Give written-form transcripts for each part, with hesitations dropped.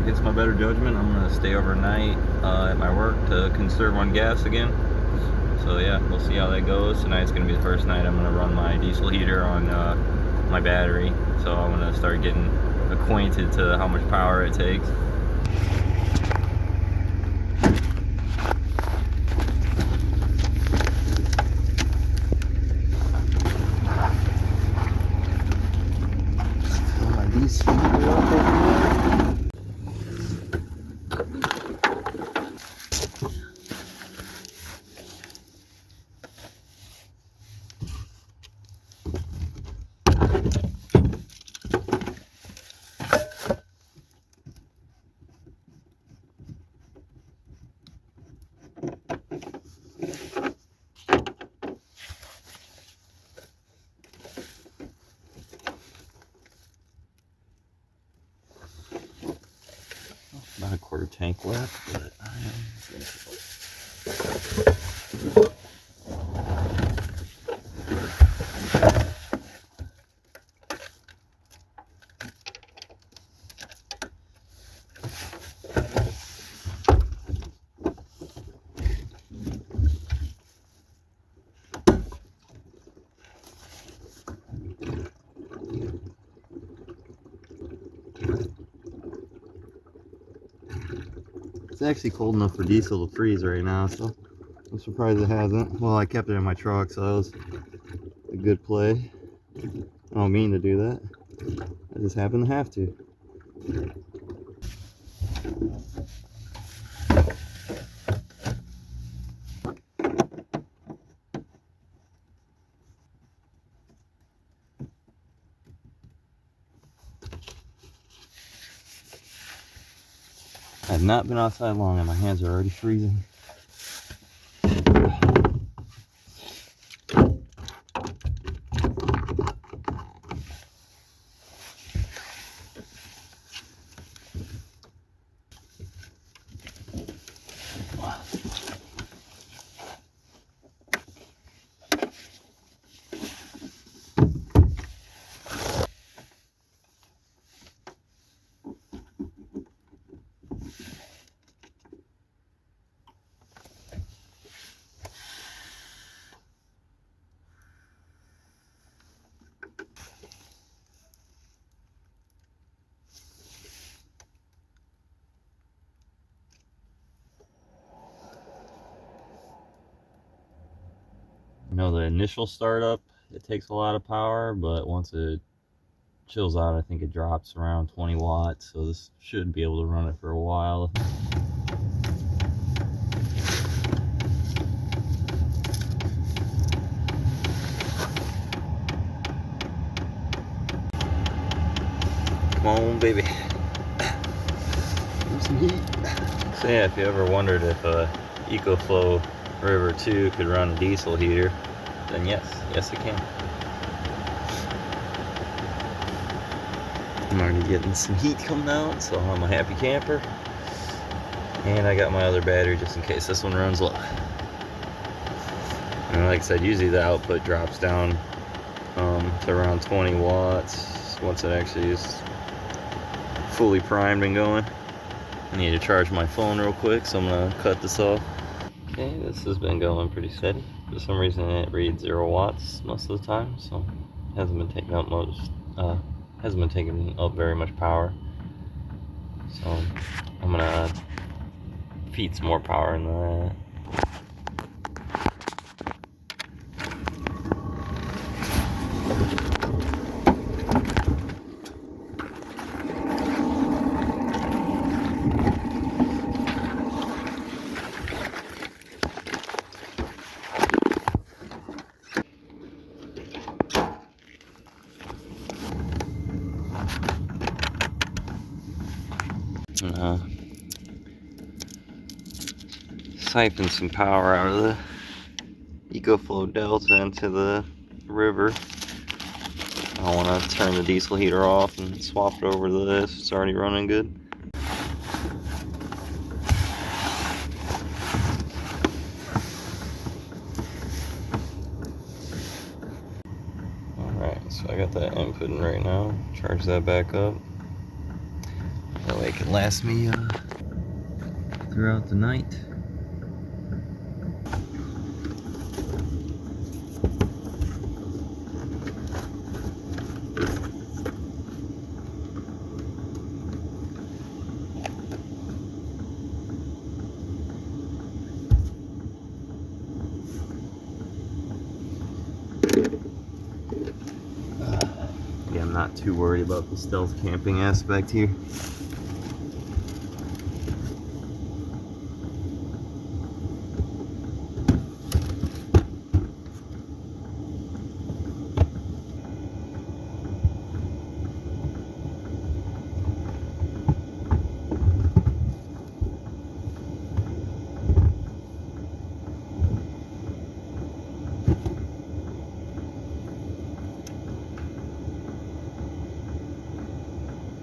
against my better judgment, I'm gonna stay overnight at my work to conserve on gas again. So yeah, we'll see how that goes. Tonight's gonna be the first night I'm gonna run my diesel heater on my battery. So I'm gonna start getting acquainted to how much power it takes. Fill my diesel heater up over there. About a quarter tank left, but I am gonna It's actually cold enough for diesel to freeze right now, so I'm surprised it hasn't. Well, I kept it in my truck, so that was a good play. I don't mean to do that. I just happen to have to. I've not been outside long and my hands are already freezing. I know the initial startup, it takes a lot of power, but once it chills out, I think it drops around 20 watts, so this should be able to run it for a while. Come on, baby. Give some heat. So yeah, if you ever wondered if EcoFlow River 2 could run a diesel heater, then yes it can. I'm already getting some heat coming out, so I'm a happy camper. And I got my other battery just in case this one runs low. And like I said, usually the output drops down to around 20 watts once it actually is fully primed and going. I need to charge my phone real quick, so I'm gonna cut this off. Okay, this has been going pretty steady. For some reason it reads 0 watts most of the time, so it hasn't been taking up very much power. So I'm gonna feed some more power into that. Siphon some power out of the EcoFlow Delta into the river. I want to turn the diesel heater off and swap it over to this. It's already running good. Alright, so I got that inputting right now. Charge that back up. That way it can last me throughout the night. Yeah, I'm not too worried about the stealth camping aspect here.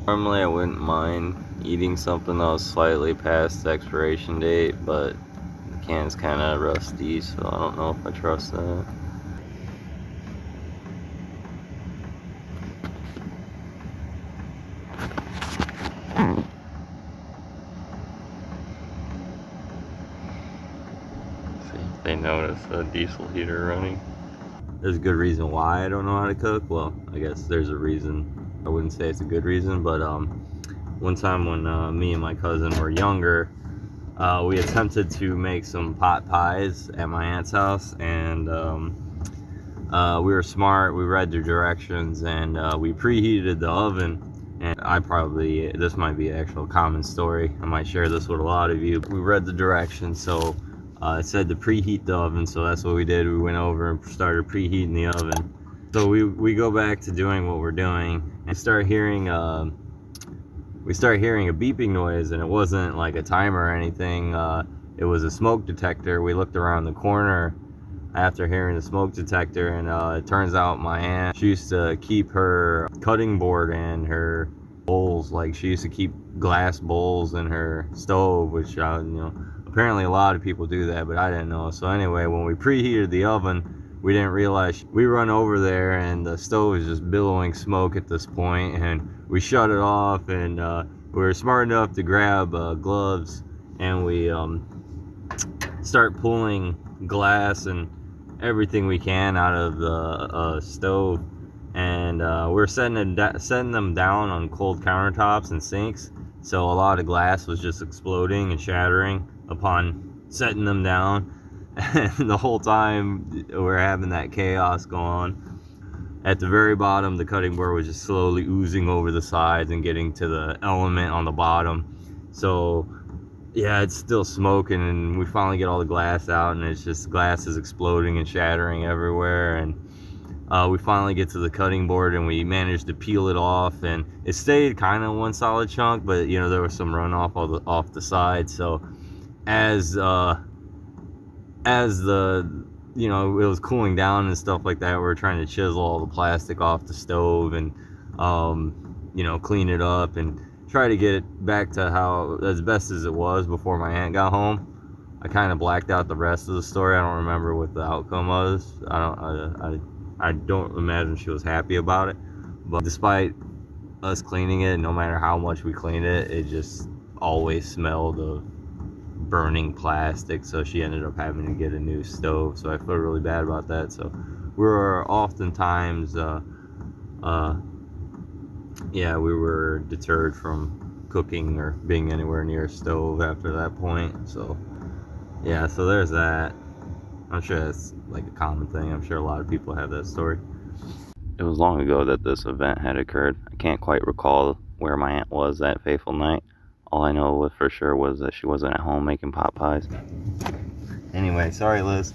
Normally I wouldn't mind eating something that was slightly past the expiration date, but the can's kind of rusty, so I don't know if I trust that. See if they notice a diesel heater running. There's a good reason why I don't know how to cook. Well, I guess there's a reason. I wouldn't say it's a good reason, but one time when me and my cousin were younger, we attempted to make some pot pies at my aunt's house, and we were smart. We read the directions, and we preheated the oven. And this might be an actual common story. I might share this with a lot of you. We read the directions, so it said to preheat the oven, so that's what we did. We went over and started preheating the oven. So we go back to doing what we're doing and start hearing a beeping noise, and it wasn't like a timer or anything. It was a smoke detector. We looked around the corner after hearing the smoke detector, and it turns out my aunt, she used to keep her cutting board and her bowls, like she used to keep glass bowls in her stove, which apparently a lot of people do that, but I didn't know. So anyway, when we preheated the oven, we didn't realize. We run over there and the stove is just billowing smoke at this point, and we shut it off, and we were smart enough to grab gloves, and we start pulling glass and everything we can out of the stove, and we're setting them down on cold countertops and sinks, so a lot of glass was just exploding and shattering upon setting them down. And the whole time we're having that chaos go on, at the very bottom the cutting board was just slowly oozing over the sides and getting to the element on the bottom. So yeah, it's still smoking, and we finally get all the glass out, and it's just glass is exploding and shattering everywhere. And we finally get to the cutting board, and we managed to peel it off, and it stayed kind of one solid chunk, but there was some runoff off the side. So as the it was cooling down and stuff like that, we were trying to chisel all the plastic off the stove and clean it up and try to get it back to how as best as it was before my aunt got home. I kind of blacked out the rest of the story. I don't remember what the outcome was. I don't imagine she was happy about it, but despite us cleaning it, no matter how much we cleaned it, it just always smelled of burning plastic. So she ended up having to get a new stove, so I feel really bad about that. So we were oftentimes we were deterred from cooking or being anywhere near a stove after that point. So yeah, so there's that. I'm sure that's like a common thing. I'm sure a lot of people have that story. It was long ago that this event had occurred. I can't quite recall where my aunt was that fateful night. All I know for sure was that she wasn't at home making pot pies. Anyway, sorry Liz.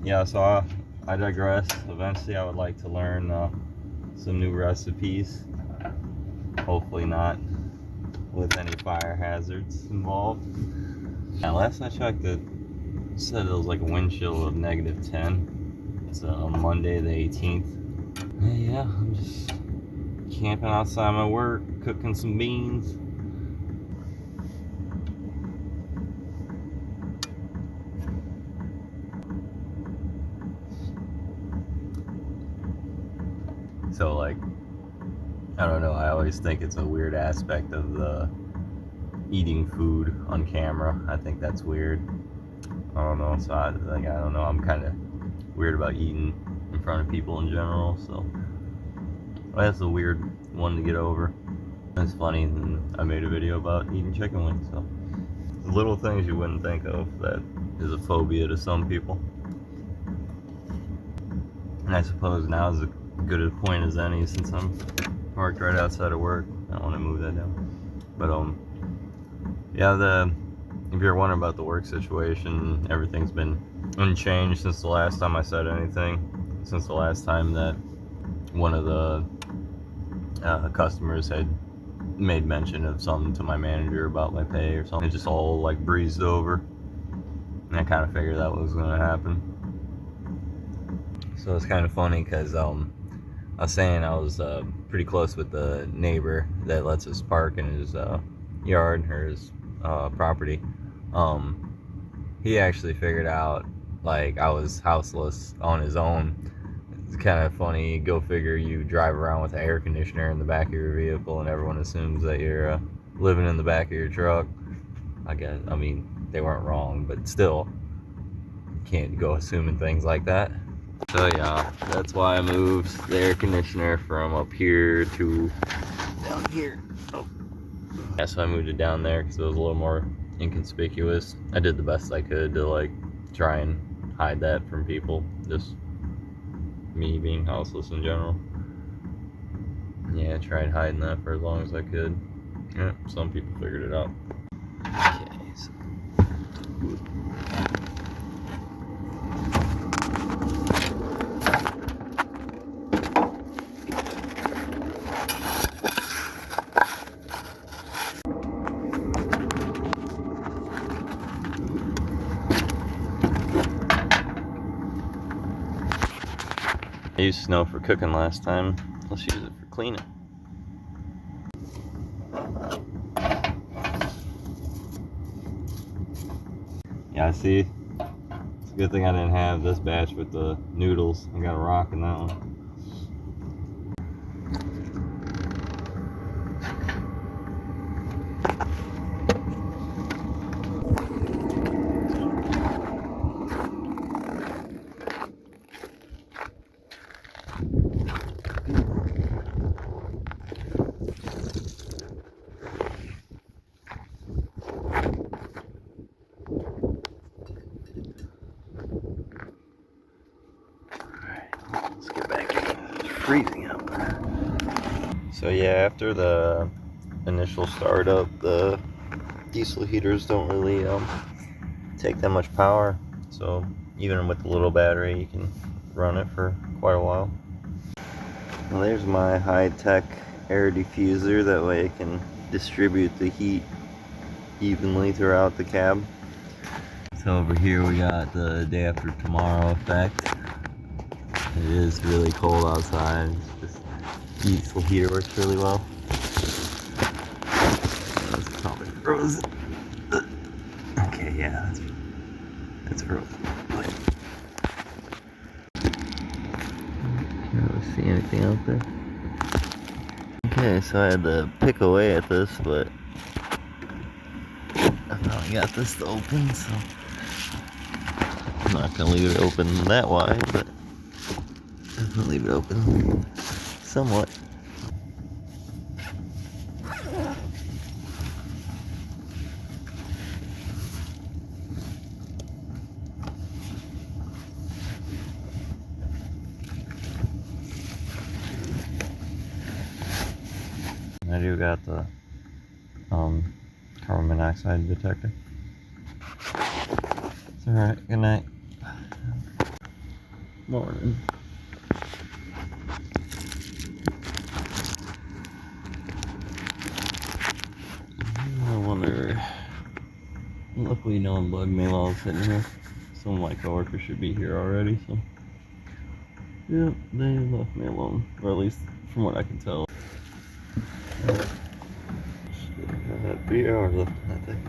Yeah, so I digress. Eventually I would like to learn some new recipes. Hopefully not with any fire hazards involved. Now, last I checked, it said it was like a wind chill of -10. It's Monday the 18th. Yeah, I'm just camping outside my work, cooking some beans. So like I don't know, I always think it's a weird aspect of the eating food on camera. I think that's weird. I don't know, so I don't know, I'm kind of weird about eating in front of people in general, so that's a weird one to get over. It's funny, and I made a video about eating chicken wings, so little things you wouldn't think of that is a phobia to some people. And I suppose now is as good a point as any, since I'm parked right outside of work. I don't want to move that down, but yeah, if you're wondering about the work situation, everything's been unchanged since the last time I said anything. Since the last time that one of the customers had made mention of something to my manager about my pay or something. It just all like breezed over, and I kind of figured that was going to happen. So it's kind of funny because I was saying I was pretty close with the neighbor that lets us park in his yard or his property. He actually figured out like I was houseless on his own. It's kind of funny, go figure, you drive around with an air conditioner in the back of your vehicle and everyone assumes that you're living in the back of your truck. I guess, I mean, they weren't wrong, but still, you can't go assuming things like that. So yeah, that's why I moved the air conditioner from up here to down here. Oh. Yeah, so I moved it down there because it was a little more inconspicuous. I did the best I could to like try and hide that from people, just me being houseless in general. Yeah, I tried hiding that for as long as I could. Yeah, some people figured it out. Okay, so I used snow for cooking last time. Let's use it for cleaning. Yeah, see, it's a good thing I didn't have this batch with the noodles. I got a rock in that one. Let's get back in. It's freezing out. So yeah, after the initial startup, the diesel heaters don't really take that much power. So even with the little battery, you can run it for quite a while. Well, there's my high-tech air diffuser. That way it can distribute the heat evenly throughout the cab. So over here we got the day after tomorrow effect. It is really cold outside. This diesel heater works really well. It's probably frozen. Okay, yeah, that's frozen. Can't see anything out there. Okay, so I had to pick away at this, but I finally got this to open, so I'm not gonna leave it open that wide, but I'm gonna leave it open somewhat. I do got the carbon monoxide detector. It's alright, good night. Morning. I wonder, luckily no one bugged me while I was sitting here. Some of my coworkers should be here already, so yeah, they left me alone, or at least from what I can tell. Got that 3 hours left on that thing.